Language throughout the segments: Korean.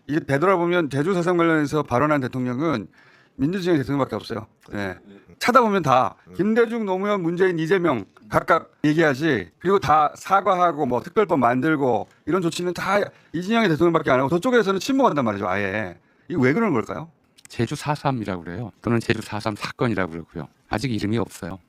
이게 되돌아보면 제주 사상 관련해서 발언한 대통령은 민주주의 대통령밖에 없어요. 네. 찾아보면 다 김대중, 노무현, 문재인, 이재명 각각 얘기하지. 그리고 다 사과하고 뭐 특별법 만들고 이런 조치는 다 이진영의 대통령밖에 안 하고 저쪽에서는 침묵한단 말이죠. 아예. 이게 왜 그런 걸까요? 제주 4.3이라고 그래요. 또는 제주 4.3 사건이라고 그러고요. 아직 이름이 없어요.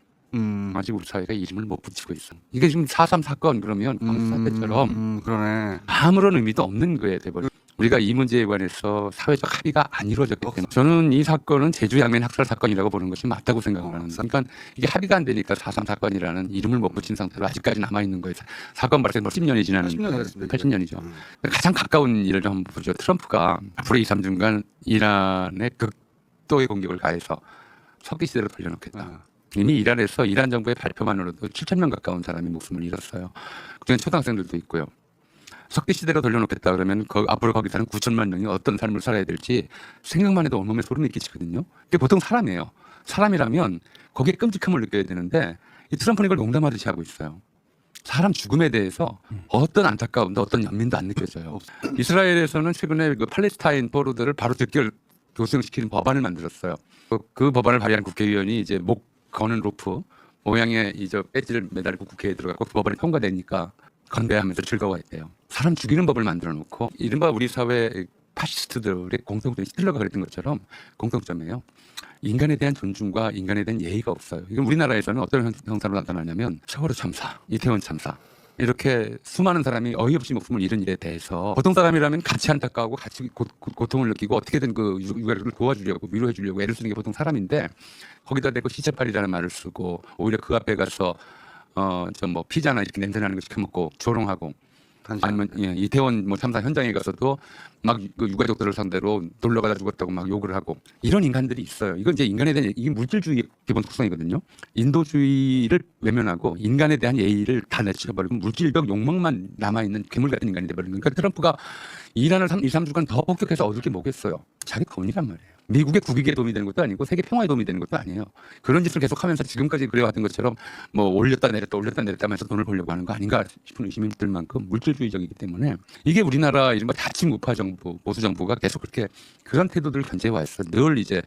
아직 우리 사회가 이름을 못 붙이고 있어. 이게 지금 4.3 사건 그러면 광주 사태처럼 그러네. 아무런 의미도 없는 거에 돼버려. 우리가 이 문제에 관해서 사회적 합의가 안 이루어졌기 때문에 저는 이 사건은 제주 양면 학살 사건이라고 보는 것이 맞다고 생각을 하는데, 그러니까 이게 합의가 안 되니까 4.3 사건이라는 이름을 못 붙인 상태로 아직까지 남아 있는 거예요. 사건 발생 10년이 지나는 80년이죠. 가장 가까운 일을 좀 한번 보죠. 트럼프가 앞으로 2, 3주간 이란의 극도의 공격을 가해서 석기 시대로 돌려놓겠다. 이미 이란에서 이란 정부의 발표만으로도 7,000명 가까운 사람이 목숨을 잃었어요. 그중에 초등학생들도 있고요. 석기 시대로 돌려놓겠다 그러면 앞으로 거기 사는 9천만 명이 어떤 삶을 살아야 될지 생각만 해도 온몸에 소름이 끼치거든요. 이게 보통 사람이에요. 사람이라면 거기에 끔찍함을 느껴야 되는데 이 트럼프는 이걸 농담하듯이 하고 있어요. 사람 죽음에 대해서 어떤 안타까움도 어떤 연민도 안 느껴져요. 이스라엘에서는 최근에 그 팔레스타인 포로들을 바로 즉결 교수형시키는 법안을 만들었어요. 그 법안을 발의한 국회의원이 이제 목 거는 로프 모양의 이저 배지를 매달고 국회에 들어가고 그 법안이 통과되니까 건배하면서 즐거워했대요. 사람 죽이는 법을 만들어 놓고 이른바 우리 사회 파시스트들의 공통점이 히틀러가 그랬던 것처럼 공통점이에요. 인간에 대한 존중과 인간에 대한 예의가 없어요. 이건 우리나라에서는 어떤 형사로 나타나냐면 세월호 참사, 이태원 참사 이렇게 수많은 사람이 어이없이 목숨을 잃은 일에 대해서 보통 사람이라면 같이 안타까워하고 같이 고통을 느끼고 어떻게든 그 유가족을 도와주려고 위로해 주려고 애를 쓰는 게 보통 사람인데 거기다 대고 시체팔이라는 말을 쓰고 오히려 그 앞에 가서 저 뭐 피자나 이렇게 냄새나는 거 시켜 먹고 조롱하고 아니면 이태원 뭐 참사 현장에 가서도 막 그 유가족들을 상대로 놀러가다 죽었다고 막 욕을 하고 이런 인간들이 있어요. 이건 이제 인간에 대한 이게 물질주의 기본 특성이거든요. 인도주의를 외면하고 인간에 대한 예의를 다 내쳐버리고 물질적 욕망만 남아 있는 괴물 같은 인간이 돼버린 거니까 트럼프가 이란을 2, 3주간 더 폭격해서 얻을 게 뭐겠어요. 자기 돈이란 말이에요. 미국의 국익에 도움이 되는 것도 아니고 세계 평화에 도움이 되는 것도 아니에요. 그런 짓을 계속하면서 지금까지 그래왔던 것처럼 뭐 올렸다 내렸다 하면서 돈을 벌려고 하는 거 아닌가 싶은 의심이 들 만큼 물질주의적이기 때문에 이게 우리나라 이른바 다친 우파 정부, 보수 정부가 계속 그렇게 그런 태도들을 견제해왔어. 늘 이제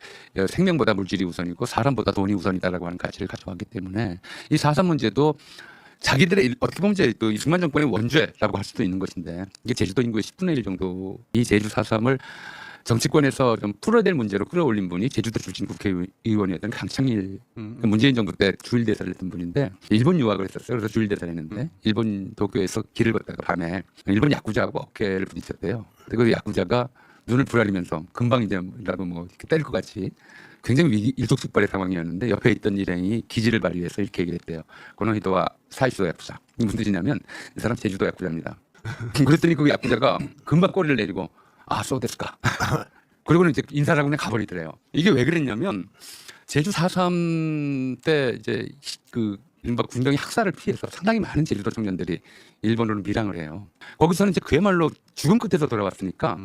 생명보다 물질이 우선이고 사람보다 돈이 우선이다라고 하는 가치를 가져왔기 때문에 이 4.3 문제도 자기들의 어떻게 보면 이제 그 이승만 정권의 원죄라고 할 수도 있는 것인데 이게 제주도 인구의 10분의 1 정도 이 제주 4.3을 정치권에서 좀 풀어야 될 문제로 끌어올린 분이 제주도 출신 국회의원이었던 강창일 문재인 정부 때 주일대사를 했던 분인데 일본 유학을 했었어요. 그래서 주일대사를 했는데 일본 도쿄에서 길을 걷다가 밤에 일본 야쿠자하고 어깨를 부딪혔대요. 그리고 그 야쿠자가 눈을 부라리면서 금방 이제라도 뭐 이렇게 때릴 것 같이 굉장히 일촉즉발의 상황이었는데 옆에 있던 일행이 기지를 발휘해서 이렇게 얘기를 했대요. 고노히도와 사이시도 야쿠자. 이게 무슨 뜻이냐면 이 사람 제주도 야쿠자입니다. 그랬더니 그 야쿠자가 금방 꼬리를 내리고 아, 소데스까. 그리고는 이제 인사를 하고 그냥 가버리더래요. 이게 왜 그랬냐면 제주 4.3 때 이제 그 이른바 군경의 학살을 피해서 상당히 많은 제주도 청년들이 일본으로 밀항을 해요. 거기서는 이제 그야말로 죽음 끝에서 돌아왔으니까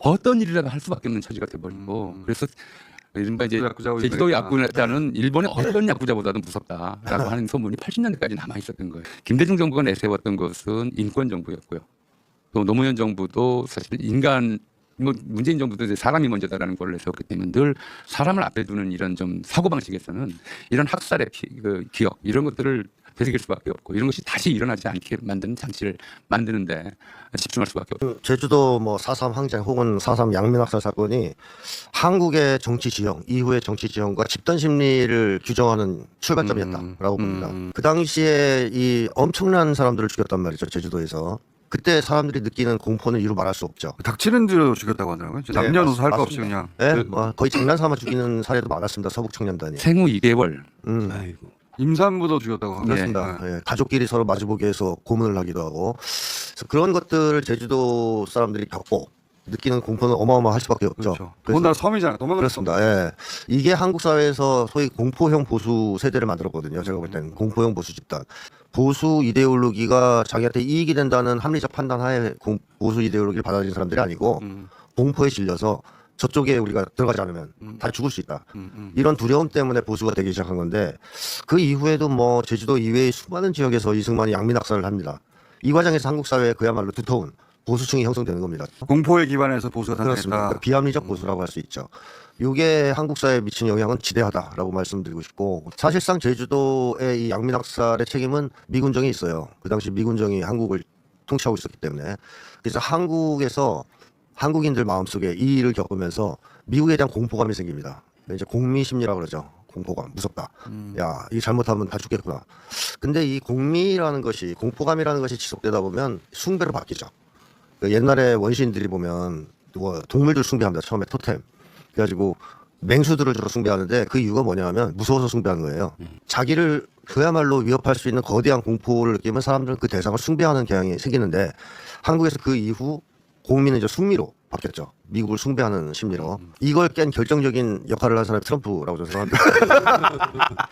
어떤 일이라도 할 수밖에 없는 처지가 돼버리고 그래서 이른바 이제 제주도 야쿠자는 일본의 어떤 야쿠자보다도 무섭다라고 하는 소문이 80년대까지 남아 있었던 거예요. 김대중 정부가 내세웠던 것은 인권 정부였고요. 또 노무현 정부도 사실 뭐 문재인 정부도 이제 사람이 먼저다라는 걸 내세웠기 때문에 늘 사람을 앞에 두는 이런 좀 사고 방식에서는 이런 학살의 기억 이런 것들을 되새길 수밖에 없고 이런 것이 다시 일어나지 않게 만드는 장치를 만드는데 집중할 수밖에 없고. 제주도 뭐 4.3 항쟁 혹은 4.3 양면학살 사건이 한국의 정치 지형 이후의 정치 지형과 집단 심리를 규정하는 출발점이었다라고 봅니다. 그 당시에 이 엄청난 사람들을 죽였단 말이죠. 제주도에서. 그때 사람들이 느끼는 공포는 이루 말할 수 없죠. 닥치는 대로 죽였다고 하더라고요. 남녀노소 할 거 없이 그냥. 네, 거의 장난삼아 죽이는 사례도 많았습니다. 서북 청년단이. 생후 2개월. 아이고. 임산부도 죽였다고 합니다. 그렇습니다. 예, 가족끼리 서로 마주보기 위해서 고문을 하기도 하고. 그래서 그런 것들을 제주도 사람들이 겪고 느끼는 공포는 어마어마할 수밖에 없죠. 그렇죠. 더군다나 섬이잖아요. 도망갈 그렇습니다. 예. 이게 한국 사회에서 소위 공포형 보수 세대를 만들었거든요. 제가 볼 때는 공포형 보수 집단. 보수 이데올로기가 자기한테 이익이 된다는 합리적 판단 하에 보수 이데올로기를 받아들인 사람들이 아니고 공포에 질려서 저쪽에 우리가 들어가지 않으면 다 죽을 수 있다. 이런 두려움 때문에 보수가 되기 시작한 건데 그 이후에도 뭐 제주도 이외의 수많은 지역에서 이승만이 양민학살을 합니다. 이 과정에서 한국 사회에 그야말로 두터운 보수층이 형성되는 겁니다. 공포에 기반해서 보수가 그렇습니다. 탄생했다. 그러니까 비합리적 보수라고 할 수 있죠. 이게 한국 사회에 미친 영향은 지대하다라고 말씀드리고 싶고, 사실상 제주도의 이 양민학살의 책임은 미군정이 있어요. 그 당시 미군정이 한국을 통치하고 있었기 때문에. 그래서 한국에서 한국인들 마음속에 이 일을 겪으면서 미국에 대한 공포감이 생깁니다. 이제 공미심리라고 그러죠. 공포감, 무섭다. 야, 이게 잘못하면 다 죽겠구나. 근데 이 공미라는 것이, 공포감이라는 것이 지속되다 보면 숭배로 바뀌죠. 옛날에 원시인들이 보면 동물들 숭배합니다. 처음에 토템. 그래가지고 맹수들을 주로 숭배하는데 그 이유가 뭐냐면 무서워서 숭배하는 거예요. 자기를 그야말로 위협할 수 있는 거대한 공포를 느끼면 사람들은 그 대상을 숭배하는 경향이 생기는데, 한국에서 그 이후 공민은 이제 숭미로 바뀌었죠. 미국을 숭배하는 심리로. 이걸 깬 결정적인 역할을 한 사람이 트럼프라고 저는 생각합니다.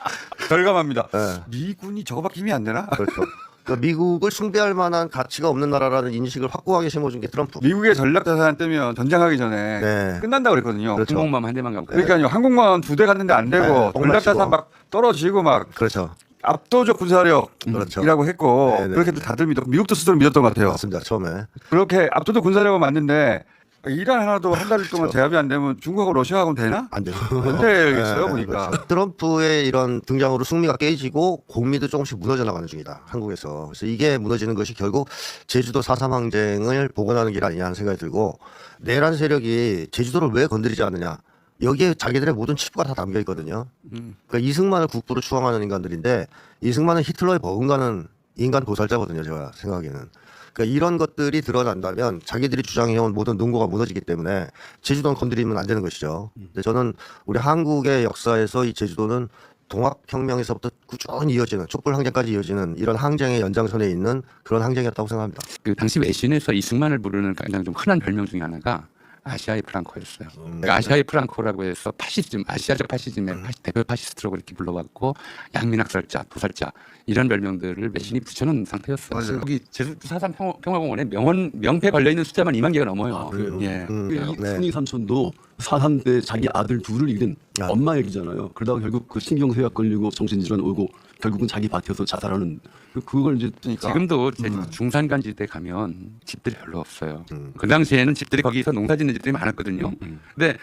절감합니다. 네. 미군이 저거밖에 힘이 안 되나? 그렇죠. 그러니까 미국을 숭배할 만한 가치가 없는 나라라는 인식을 확고하게 심어준 게 트럼프. 미국의 전략 자산 뜨면 전쟁하기 전에 네. 끝난다고 그랬거든요. 그렇죠. 항공모함 한 대만 가고. 그러니까요. 항공모함 2대 갔는데 안 되고 네, 전략 자산 막 떨어지고 막 그렇죠. 압도적 군사력이라고 그렇죠. 했고 네, 네. 그렇게 다들 믿었고 미국도 스스로 믿었던 것 같아요. 맞습니다. 처음에. 그렇게 압도적 군사력은 맞는데 이란 하나도 한 달 동안 제압이 안 되면 중국하고 러시아하고는 되나? 안 돼요. 안 되겠어요 네, 보니까. 그렇죠. 트럼프의 이런 등장으로 승리가 깨지고 공미도 조금씩 무너져 나가는 중이다. 한국에서. 그래서 이게 무너지는 것이 결국 제주도 4.3 항쟁을 복원하는 길 아니냐 하는 생각이 들고, 내란 세력이 제주도를 왜 건드리지 않느냐. 여기에 자기들의 모든 치부가 다 담겨 있거든요. 그러니까 이승만을 국부로 추앙하는 인간들인데, 이승만은 히틀러에 버금가는 인간 도살자거든요. 제가 생각하기에는. 그러니까 이런 것들이 드러난다면 자기들이 주장해온 모든 논거가 무너지기 때문에 제주도는 건드리면 안 되는 것이죠. 근데 저는 우리 한국의 역사에서 이 제주도는 동학혁명에서부터 꾸준히 이어지는, 촛불항쟁까지 이어지는 이런 항쟁의 연장선에 있는 그런 항쟁이었다고 생각합니다. 그 당시 외신에서 이승만을 부르는 가장 좀 흔한 별명 중에 하나가 아시아의 프랑코였어요. 그러니까 아시아의 프랑코라고 해서 파시즘, 아시아적 파시즘의 대표 파시스트라고 이렇게 불러왔고, 양민학살자, 도살자 이런 별명들을 외신이 붙여놓은 상태였어요. 맞아요. 거기 제주 4.3 평화공원에 명패 걸려 있는 숫자만 2만 개가 넘어요. 아, 그래요? 예. 이 네. 순이 삼촌도 4.3 때 자기 아들 둘을 잃은 아. 엄마 얘기잖아요. 그러다가 결국 그 신경쇠약 걸리고 정신질환 오고 결국은 자기 밭에서 자살하는 그걸 이제 지금도 제주 중산간지대 가면 집들이 별로 없어요. 그 당시에는 집들이 거기서 농사짓는 집들이 많았거든요. 근데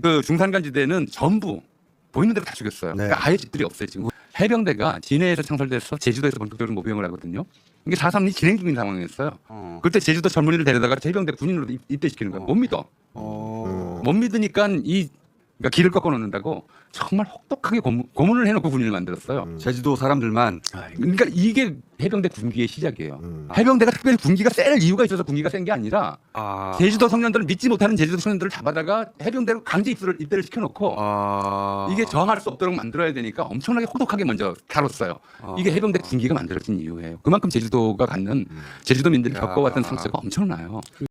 그 중산간지대는 전부 보이는 대로 다 죽였어요. 네. 그러니까 아예 집들이 없어요. 지금 해병대가 진해에서 창설돼서 제주도에서 본격적으로 모병을 하거든요. 이게 4.3이 진행 중인 상황이었어요. 그때 제주도 젊은이를 데려다가 해병대 군인으로 입대시키는 거예요. 못 믿어. 못 믿으니까 그러니까 길을 꺾어 놓는다고 정말 혹독하게 고문을 해놓고 군인을 만들었어요. 제주도 사람들만 그러니까 이게 해병대 군기의 시작이에요. 해병대가 특별히 군기가 셀 이유가 있어서 군기가 센 게 아니라 제주도 청년들을 믿지 못하는 제주도 청년들을 잡아다가 해병대로 강제 입대를 시켜놓고 이게 저항할 수 없도록 만들어야 되니까 엄청나게 혹독하게 먼저 다뤘어요. 이게 해병대 군기가 만들어진 이유예요. 그만큼 제주도가 갖는 제주도민들이 겪어왔던 상처가 엄청나요.